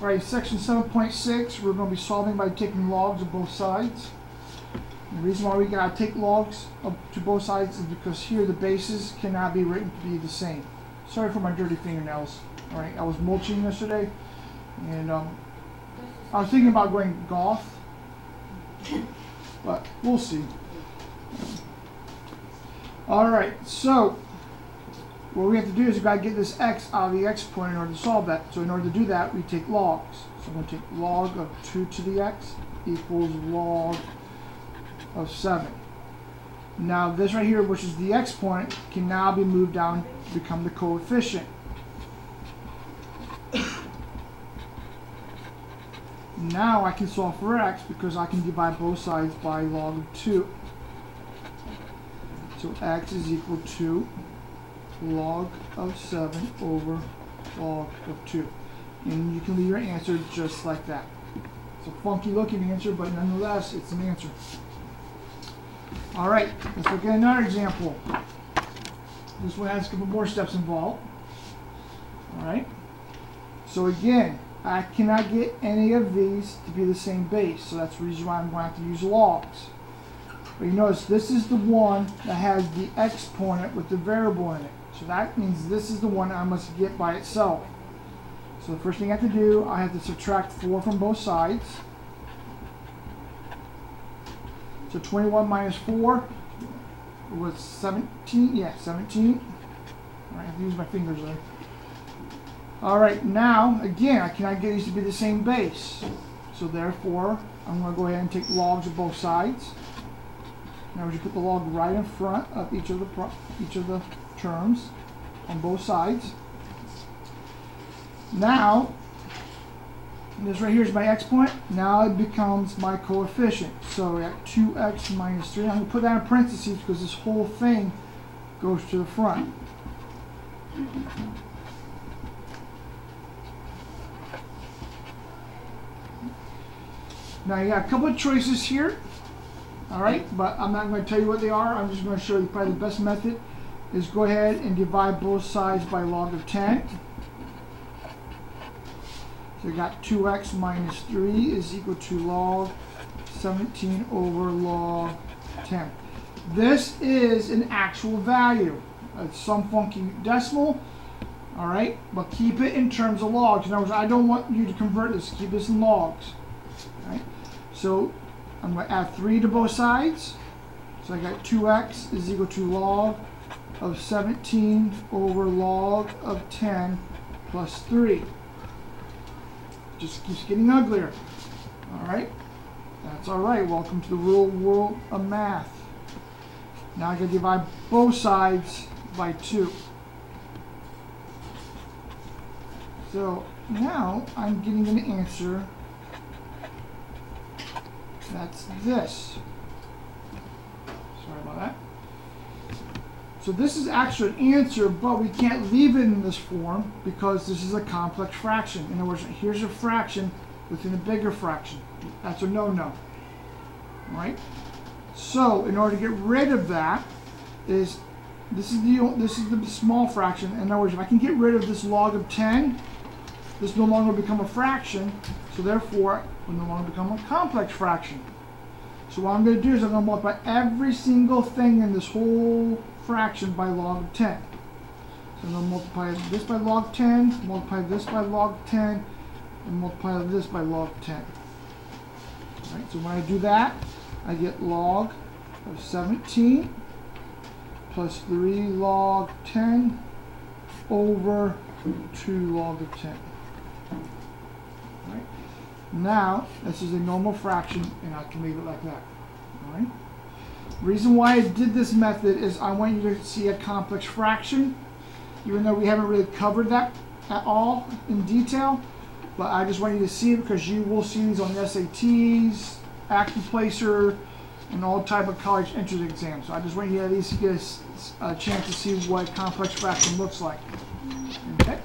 Alright, section 7.6, we're going to be solving by taking logs of both sides. The reason why we got to take logs to both sides is because here the bases cannot be written to be the same. Sorry for my dirty fingernails. Alright, I was mulching yesterday, and I was thinking about going goth, but we'll see. Alright, so what we have to do is we've got to get this x out of the exponent in order to solve that. So in order to do that, we take logs. So I'm going to take log of 2 to the x equals log of 7. Now this right here, which is the exponent, can now be moved down to become the coefficient. Now I can solve for x because I can divide both sides by log of 2. So x is equal to log of 7 over log of 2. And you can leave your answer just like that. It's a funky looking answer, but nonetheless, it's an answer. Alright, let's look at another example. This one has a couple more steps involved. Alright, so again, I cannot get any of these to be the same base, so that's the reason why I'm going to have to use logs. But you notice this is the one that has the exponent with the variable in it. So that means this is the one I must get by itself. So the first thing I have to do, I have to subtract 4 from both sides. So 21 minus 4 was 17. Yeah, 17. I have to use my fingers there. Alright, now, again, I cannot get these to be the same base. So therefore, I'm going to go ahead and take logs of both sides. Now we should put the log right in front of each of the terms on both sides. Now, this right here is my exponent. Now it becomes my coefficient. So we have 2x minus 3. I'm going to put that in parentheses because this whole thing goes to the front. Now you got a couple of choices here. Alright, but I'm not going to tell you what they are. I'm just going to show you probably the best method is go ahead and divide both sides by log of 10. So you got 2x minus 3 is equal to log 17 over log 10. This is an actual value. It's some funky decimal. Alright, but keep it in terms of logs. In other words, I don't want you to convert this. Keep this in logs. Alright, so I'm going to add 3 to both sides. So I got 2x is equal to log of 17 over log of 10 plus 3. Just keeps getting uglier. Alright? That's alright. Welcome to the real world of math. Now I can divide both sides by 2. So now I'm getting an answer that's this. Sorry about that. So this is actually an answer, but we can't leave it in this form because this is a complex fraction. In other words, here's a fraction within a bigger fraction. That's a no-no. Right? So in order to get rid of that, this is the small fraction. In other words, if I can get rid of this log of 10, this no longer will become a fraction. So therefore, it will no longer become a complex fraction. So what I'm going to do is I'm going to multiply every single thing in this whole fraction by log of 10. So I'm going to multiply this by log 10, multiply this by log 10, and multiply this by log 10. All right, so when I do that, I get log of 17 plus 3 log 10 over 2 log of 10. All right. Now, this is a normal fraction, and I can leave it like that. All right. Reason why I did this method is I want you to see a complex fraction, even though we haven't really covered that at all in detail. But I just want you to see it because you will see these on the SATs, AccuPlacer, and all type of college entrance exams. So I just want you to at least get a chance to see what a complex fraction looks like. Okay.